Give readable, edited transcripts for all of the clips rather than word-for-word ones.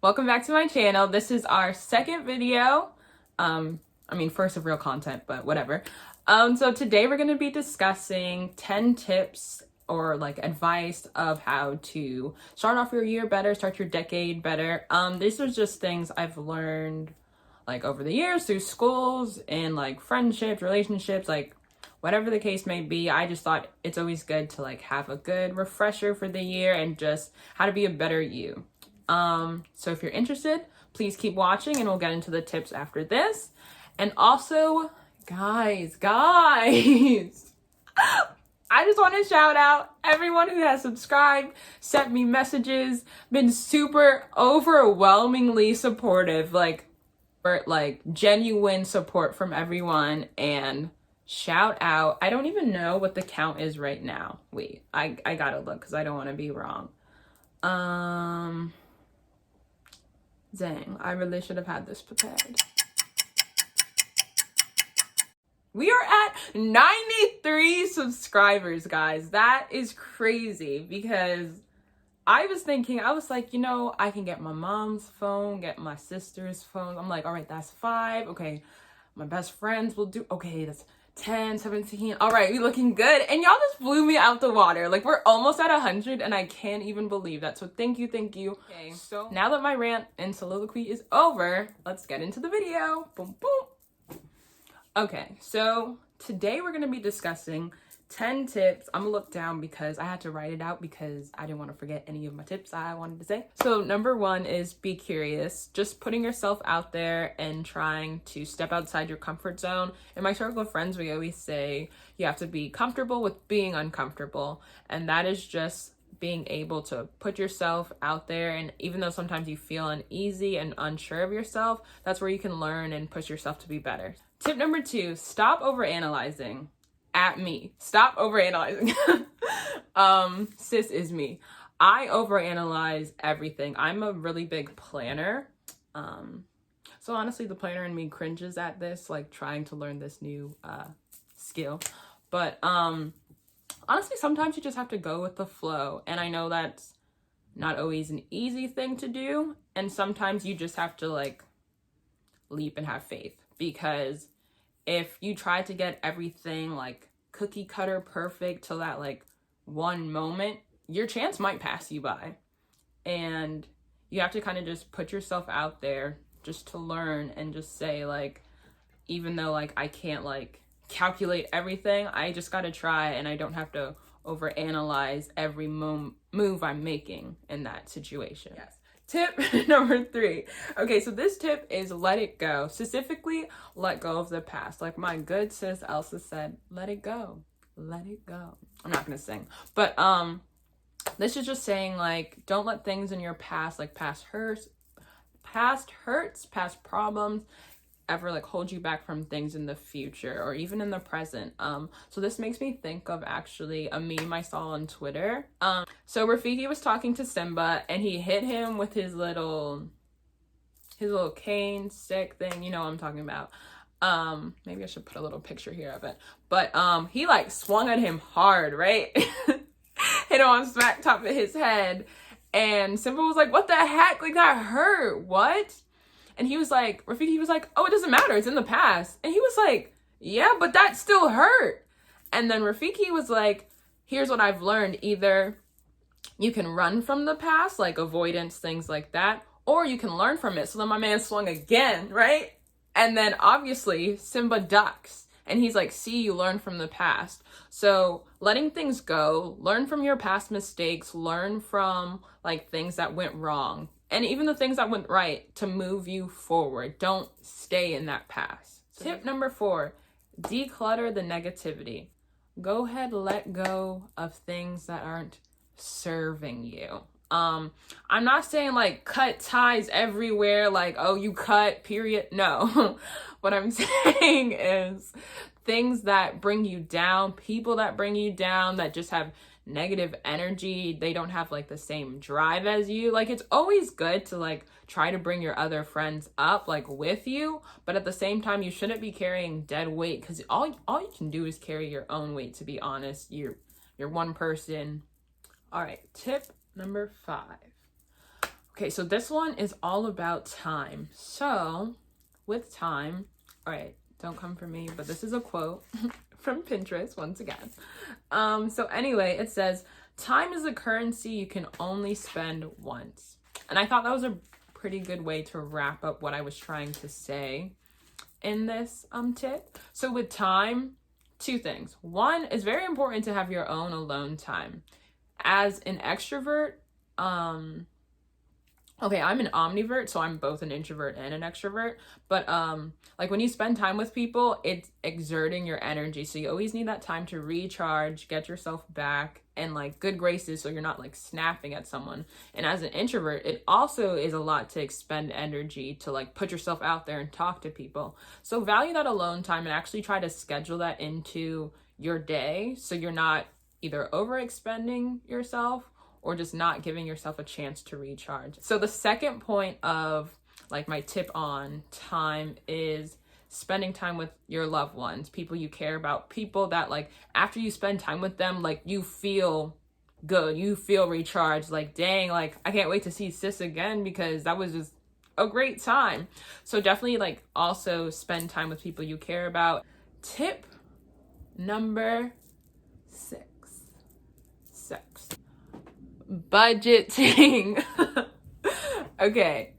Welcome back to my channel. This is our second video. First of real content, but whatever. So today we're going to be discussing 10 tips or like advice of how to start off your year better, start your decade better. These are just things I've learned like over the years through schools and like friendships, relationships, like whatever the case may be. I just thought it's always good to like have a good refresher for the year and just how to be a better you. So if you're interested, please keep watching and we'll get into the tips after this. And also, guys, I just want to shout out everyone who has subscribed, sent me messages, been super overwhelmingly supportive, like genuine support from everyone. And shout out, I don't even know what the count is right now. Wait, I gotta look because I don't want to be wrong. Dang, I really should have had this prepared. We are at 93 subscribers, guys. That is crazy because I was thinking, I was like, I can get my mom's phone, get my sister's phone. I'm like, all right, that's 5. Okay, my best friends will do. Okay, that's 10, 17. All right, we looking good. And y'all just blew me out the water. Like, we're almost at 100 and I can't even believe that. So thank you. Okay, so now that my rant and soliloquy is over, let's get into the video. Boom, boom. Okay, so today we're going to be discussing 10 tips. I'm gonna look down because I had to write it out because I didn't want to forget any of my tips I wanted to say. So number 1 is be curious. Just putting yourself out there and trying to step outside your comfort zone. In my circle of friends, we always say you have to be comfortable with being uncomfortable. And that is just being able to put yourself out there. And even though sometimes you feel uneasy and unsure of yourself, that's where you can learn and push yourself to be better. Tip number 2, stop overanalyzing. At me. Stop overanalyzing. Sis is me. I overanalyze everything. I'm a really big planner. So honestly, the planner in me cringes at this, like trying to learn this new skill. But honestly, sometimes you just have to go with the flow. And I know that's not always an easy thing to do. And sometimes you just have to like leap and have faith, because if you try to get everything like cookie cutter perfect till that like one moment, your chance might pass you by. And you have to kind of just put yourself out there just to learn and just say like, even though like I can't like calculate everything, I just got to try, and I don't have to overanalyze every move I'm making in that situation. Yes. Tip number 3. Okay, so this tip is let it go. Specifically, let go of the past. Like my good sis Elsa said, let it go. Let it go. I'm not gonna sing. But this is just saying like, don't let things in your past, like past hurts, past problems, ever like hold you back from things in the future or even in the present. So this makes me think of actually a meme I saw on Twitter. So Rafiki was talking to Simba and he hit him with his little cane stick thing. You know what I'm talking about. Maybe I should put a little picture here of it. But he like swung at him hard, right? Hit him on smack top of his head. And Simba was like, what the heck? Like that hurt. What? And he was like, Rafiki was like, oh, it doesn't matter. It's in the past. And he was like, yeah, but that still hurt. And then Rafiki was like, here's what I've learned. Either you can run from the past, like avoidance, things like that, or you can learn from it. So then my man swung again, right? And then obviously Simba ducks. And he's like, see, you learn from the past. So letting things go, learn from your past mistakes, learn from like things that went wrong. And even the things that went right to move you forward. Don't stay in that past. Tip number 4, declutter the negativity. Go ahead, let go of things that aren't serving you. I'm not saying like cut ties everywhere, like, oh, you cut, period. No. What I'm saying is things that bring you down, people that bring you down, that just have negative energy. They don't have like the same drive as you. Like it's always good to like try to bring your other friends up like with you, but at the same time you shouldn't be carrying dead weight, because all you can do is carry your own weight, to be honest. You're one person. All right, tip number 5. Okay, so this one is all about time. So with time, all right, don't come for me, but this is a quote from Pinterest once again. So anyway, it says, time is a currency you can only spend once. And I thought that was a pretty good way to wrap up what I was trying to say in this tip. So with time, two things. One, it's very important to have your own alone time. As an extrovert, okay, I'm an omnivert, so I'm both an introvert and an extrovert. But like when you spend time with people, it's exerting your energy. So you always need that time to recharge, get yourself back and like good graces so you're not like snapping at someone. And as an introvert, it also is a lot to expend energy to like put yourself out there and talk to people. So value that alone time and actually try to schedule that into your day so you're not either overexpending yourself or just not giving yourself a chance to recharge. So the second point of like my tip on time is spending time with your loved ones, people you care about, people that like after you spend time with them, like you feel good, you feel recharged, like dang, like I can't wait to see sis again because that was just a great time. So definitely like also spend time with people you care about. Tip number 6. Sex. Budgeting. Okay,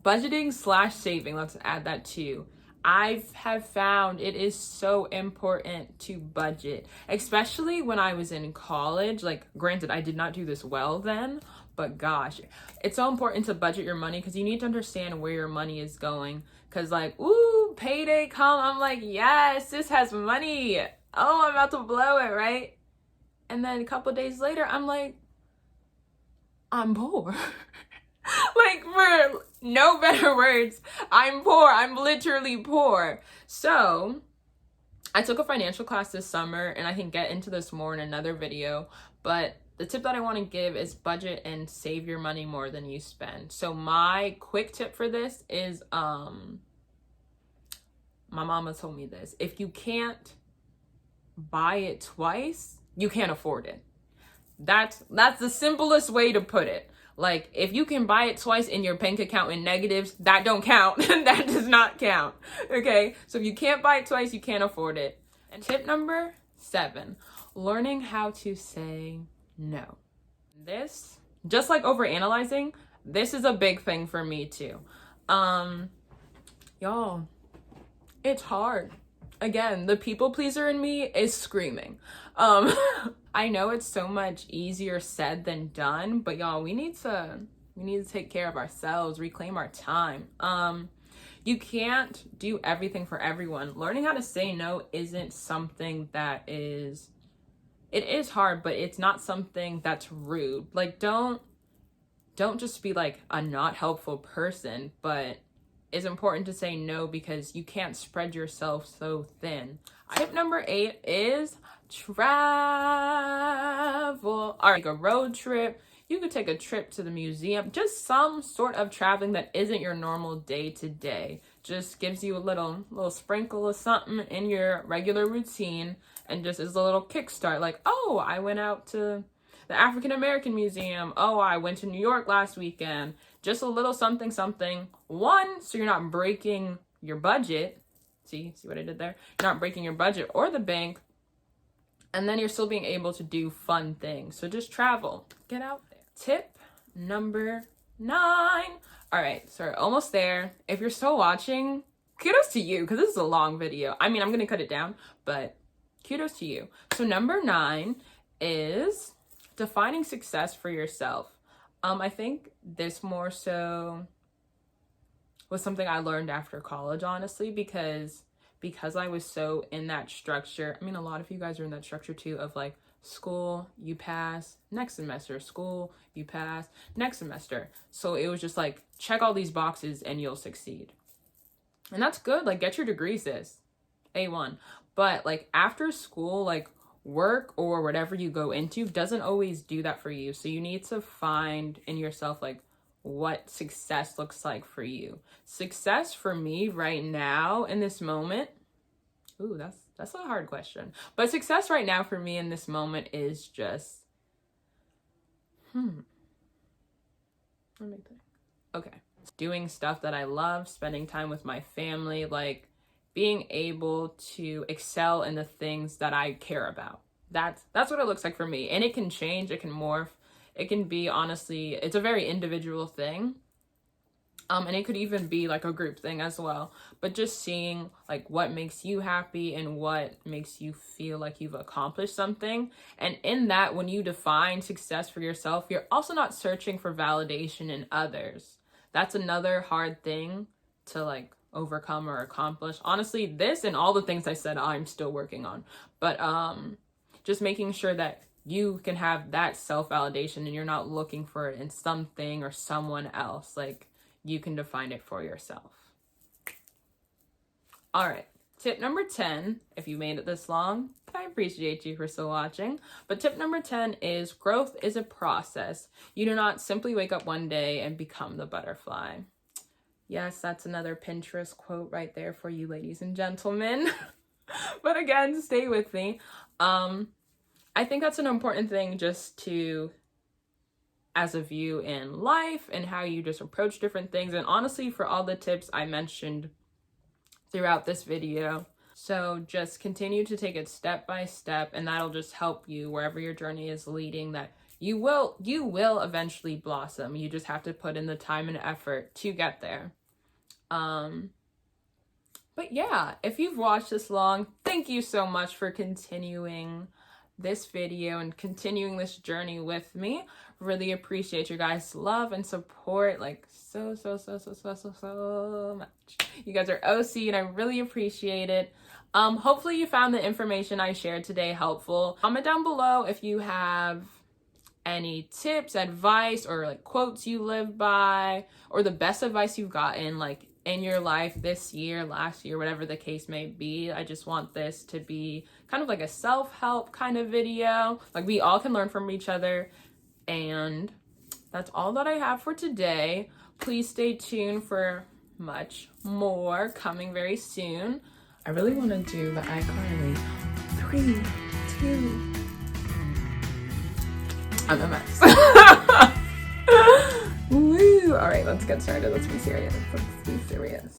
budgeting / saving, let's add that too. I have found it is so important to budget, especially when I was in college. Like granted, I did not do this well then, but gosh, it's so important to budget your money because you need to understand where your money is going. Because like, ooh, payday come, I'm like, yes, this has money, oh, I'm about to blow it, right? And then a couple days later, I'm like, I'm poor. Like, for no better words, I'm poor. I'm literally poor. So I took a financial class this summer, and I can get into this more in another video. But the tip that I want to give is budget and save your money more than you spend. So my quick tip for this is, my mama told me this. If you can't buy it twice, you can't afford it. That's the simplest way to put it. Like if you can buy it twice in your bank account in negatives, that don't count. That does not count. Okay, so if you can't buy it twice, you can't afford it. And tip number 7, learning how to say no. This, just like overanalyzing, this is a big thing for me too. Y'all, it's hard. Again, the people pleaser in me is screaming. I know it's so much easier said than done, but y'all, we need to take care of ourselves, reclaim our time. You can't do everything for everyone. Learning how to say no isn't something that is, it is hard, but it's not something that's rude. Like don't just be like a not helpful person, but it's important to say no because you can't spread yourself so thin. Tip number 8 is travel. All right, like a road trip. You could take a trip to the museum, just some sort of traveling that isn't your normal day to day. Just gives you a little sprinkle of something in your regular routine and just is a little kickstart. Like, oh, I went out to the African American Museum. Oh, I went to New York last weekend. Just a little something. One, so you're not breaking your budget. See what I did there? You're not breaking your budget or the bank. And then you're still being able to do fun things. So just travel. Get out there. Tip number 9. All right, so almost there. If you're still watching, kudos to you because this is a long video. I mean, I'm going to cut it down, but kudos to you. So number 9 is defining success for yourself. I think this more so was something I learned after college, honestly, because I was so in that structure. I mean, a lot of you guys are in that structure too of like school, you pass, next semester, school, you pass, next semester. So it was just like, check all these boxes and you'll succeed. And that's good. Like, get your degree, sis. A1. But like after school, like work or whatever you go into doesn't always do that for you. So you need to find in yourself like what success looks like for you. Success for me right now in this moment, ooh, that's a hard question. But success right now for me in this moment is just let me think. Okay. Doing stuff that I love, spending time with my family, like being able to excel in the things that I care about. That's what it looks like for me. And it can change, it can morph. It can be, honestly, it's a very individual thing. And it could even be like a group thing as well. But just seeing like what makes you happy and what makes you feel like you've accomplished something. And in that, when you define success for yourself, you're also not searching for validation in others. That's another hard thing to like overcome or accomplish. Honestly, this and all the things I said, I'm still working on. But just making sure that you can have that self-validation and you're not looking for it in something or someone else. Like, you can define it for yourself. All right, tip number 10, if you made it this long, I appreciate you for still watching. But tip number 10 is growth is a process. You do not simply wake up one day and become the butterfly. Yes, that's another Pinterest quote right there for you ladies and gentlemen. But again, stay with me. I think that's an important thing just to, as a view in life and how you just approach different things. And honestly, for all the tips I mentioned throughout this video. So just continue to take it step by step, and that'll just help you wherever your journey is leading, that you will eventually blossom. You just have to put in the time and effort to get there. But yeah, if you've watched this long, thank you so much for continuing this video and continuing this journey with me. Really appreciate your guys' love and support, like so much. You guys are OC and I really appreciate it. Hopefully you found the information I shared today helpful. Comment down below if you have any tips, advice, or like quotes you live by, or the best advice you've gotten like in your life this year, last year, whatever the case may be. I just want this to be kind of like a self-help kind of video. Like, we all can learn from each other. And that's all that I have for today. Please stay tuned for much more coming very soon. I really want to do the iCarly 3, 2. I'm a mess. Woo! All right, let's get started. Let's be serious. Let's be serious.